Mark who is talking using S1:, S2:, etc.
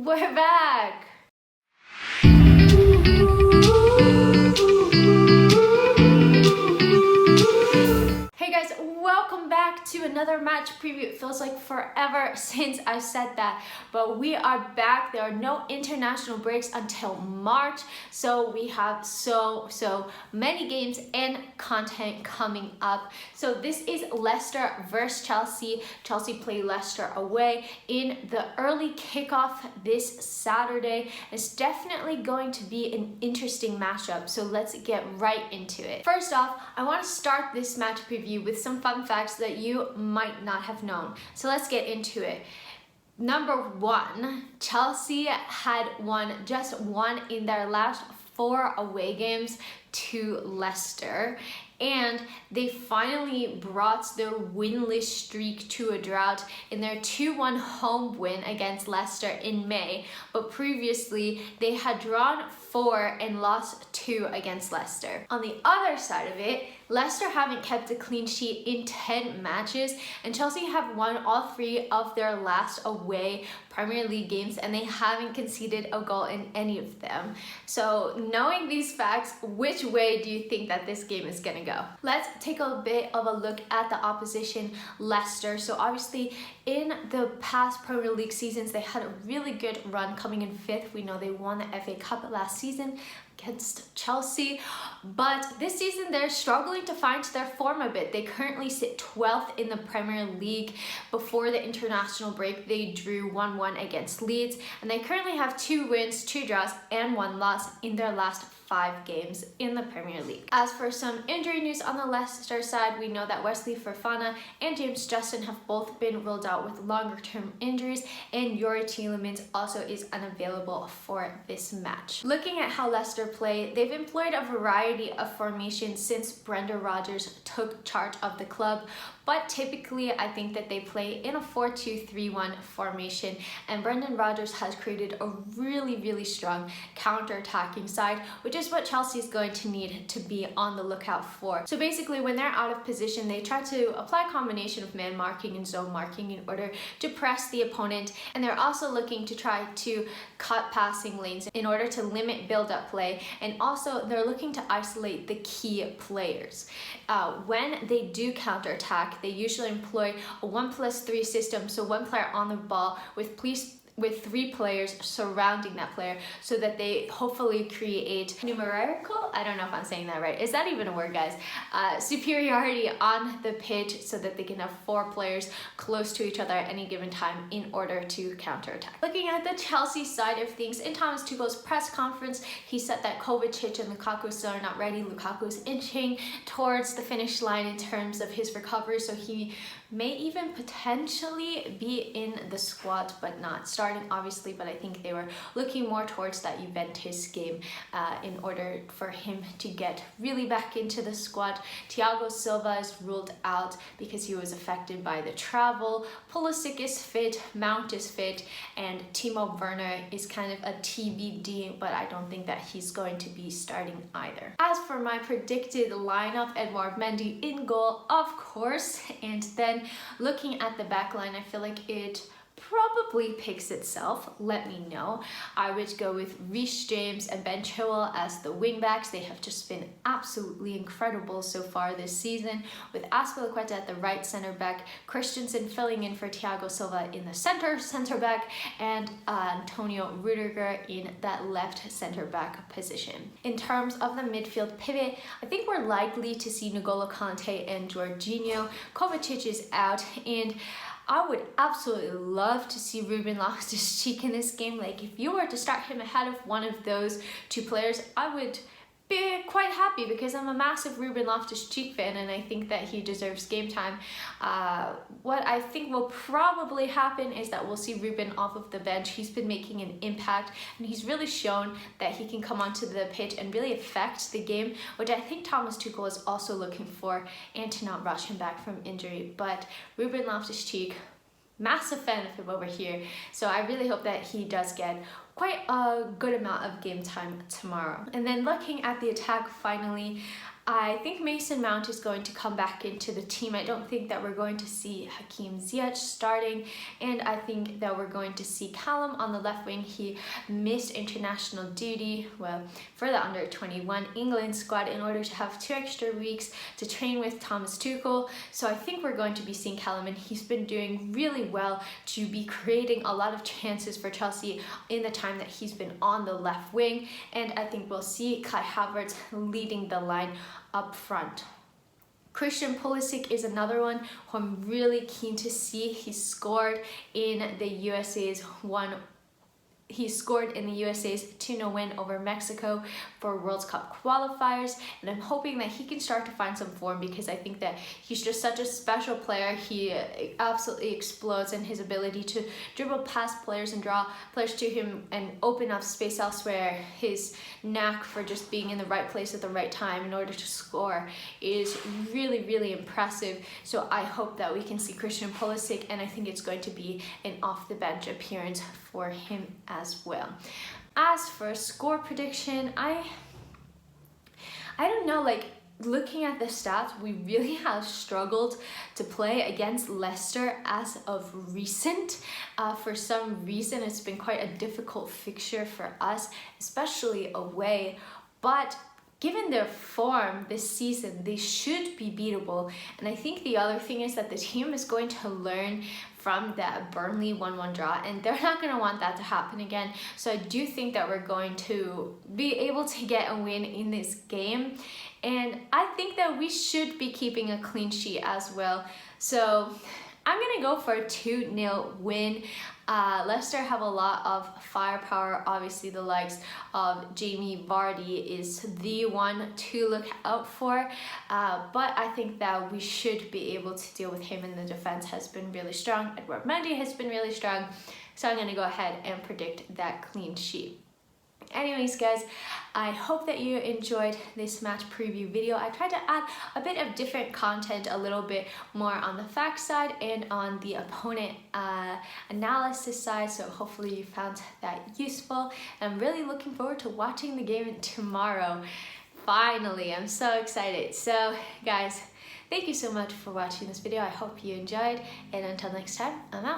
S1: We're back! Hey guys, welcome back to another match preview. It feels like forever since I said that, but we are back. There are no international breaks until March, so we have so many games and content coming up. So this is Leicester versus Chelsea. Chelsea play Leicester away in the early kickoff this Saturday. It's definitely going to be an interesting matchup, so let's get right into it. First off, I want to start this match preview with some fun facts that you might not have known. So let's get into it. Number one, Chelsea had just won in their last 4 away games to Leicester, and they finally brought their winless streak to a drought in their 2-1 home win against Leicester in May, but previously they had drawn 4 and lost 2 against Leicester. On the other side of it, Leicester haven't kept a clean sheet in 10 matches, and Chelsea have won all 3 of their last away Premier League games, and they haven't conceded a goal in any of them. So knowing these facts, which way do you think that this game is gonna go? Let's take a bit of a look at the opposition, Leicester. So obviously in the past Premier League seasons, they had a really good run coming in 5th. We know they won the FA Cup last season against Chelsea, but this season they're struggling to find their form a bit. They currently sit 12th in the Premier League. Before the international break, they drew 1-1 against Leeds, and they currently have 2 wins, 2 draws, and 1 loss in their last 5 games in the Premier League. As for some injury news on the Leicester side, we know that Wesley Fofana and James Justin have both been ruled out with longer-term injuries, and Youri Tielemans also is unavailable for this match. Looking at how Leicester play, they've employed a variety of formations since Brendan Rodgers took charge of the club, but typically I think that they play in a 4-2-3-1 formation, and Brendan Rodgers has created a really strong counter-attacking side, which is what Chelsea is going to need to be on the lookout for. So basically when they're out of position, they try to apply a combination of man marking and zone marking in order to press the opponent, and they're also looking to try to cut passing lanes in order to limit build-up play, and also they're looking to isolate the key players. When they do counter-attack, they usually employ a 1+3 system, so 1 player on the ball with 3 players surrounding that player, so that they hopefully create numerical, I don't know if I'm saying that right, is that even a word, guys? Superiority on the pitch, so that they can have 4 players close to each other at any given time in order to counterattack. Looking at the Chelsea side of things, in Thomas Tuchel's press conference, he said that Kovacic and Lukaku still are not ready. Lukaku's inching towards the finish line in terms of his recovery, so he may even potentially be in the squad, but not starting obviously, but I think they were looking more towards that Juventus game in order for him to get really back into the squad. Thiago Silva is ruled out because he was affected by the travel. Pulisic is fit, Mount is fit, and Timo Werner is kind of a TBD, but I don't think that he's going to be starting either. As for my predicted lineup, Edouard Mendy in goal, of course, and then looking at the back line, I feel like it probably picks itself. Let me know. I would go with Reece James and Ben Chilwell as the wingbacks. They have just been absolutely incredible so far this season, with Azpilicueta at the right center back, Christensen filling in for Thiago Silva in the center back, and Antonio Rudiger in that left center back position. In terms of the midfield pivot, I think we're likely to see N'Golo Kante and Jorginho. Kovacic is out, and I would absolutely love to see Ruben Loftus-Cheek in this game. Like, if you were to start him ahead of one of those 2 players, I would be quite happy, because I'm a massive Ruben Loftus-Cheek fan and I think that he deserves game time. What I think will probably happen is that we'll see Ruben off of the bench. He's been making an impact, and he's really shown that he can come onto the pitch and really affect the game, which I think Thomas Tuchel is also looking for, and to not rush him back from injury. But Ruben Loftus-Cheek, massive fan of him over here, so I really hope that he does get quite a good amount of game time tomorrow. And then looking at the attack finally, I think Mason Mount is going to come back into the team. I don't think that we're going to see Hakim Ziyech starting, and I think that we're going to see Callum on the left wing. He missed international duty, well, for the under-21 England squad in order to have 2 extra weeks to train with Thomas Tuchel. So I think we're going to be seeing Callum, and he's been doing really well to be creating a lot of chances for Chelsea in the time that he's been on the left wing. And I think we'll see Kai Havertz leading the line up front. Christian Pulisic is another one who I'm really keen to see. He scored in the USA's 2-0 win over Mexico for World Cup qualifiers, and I'm hoping that he can start to find some form, because I think that he's just such a special player. He absolutely explodes in his ability to dribble past players and draw players to him and open up space elsewhere. His knack for just being in the right place at the right time in order to score is really, really impressive. So I hope that we can see Christian Pulisic, and I think it's going to be an off the bench appearance for him as well. As for score prediction, I don't know, like, looking at the stats, we really have struggled to play against Leicester as of recent. For some reason, it's been quite a difficult fixture for us, especially away, but given their form this season, they should be beatable. And I think the other thing is that the team is going to learn from that Burnley 1-1 draw, and they're not going to want that to happen again. So I do think that we're going to be able to get a win in this game, and I think that we should be keeping a clean sheet as well. So I'm going to go for a 2-0 win. Leicester have a lot of firepower. Obviously, the likes of Jamie Vardy is the one to look out for. But I think that we should be able to deal with him, and the defense has been really strong. Edouard Mendy has been really strong. So I'm going to go ahead and predict that clean sheet. Anyways, guys, I hope that you enjoyed this match preview video. I tried to add a bit of different content, a little bit more on the fact side and on the opponent analysis side, so hopefully you found that useful. And I'm really looking forward to watching the game tomorrow. Finally, I'm so excited. So guys, thank you so much for watching this video. I hope you enjoyed, and until next time, I'm out.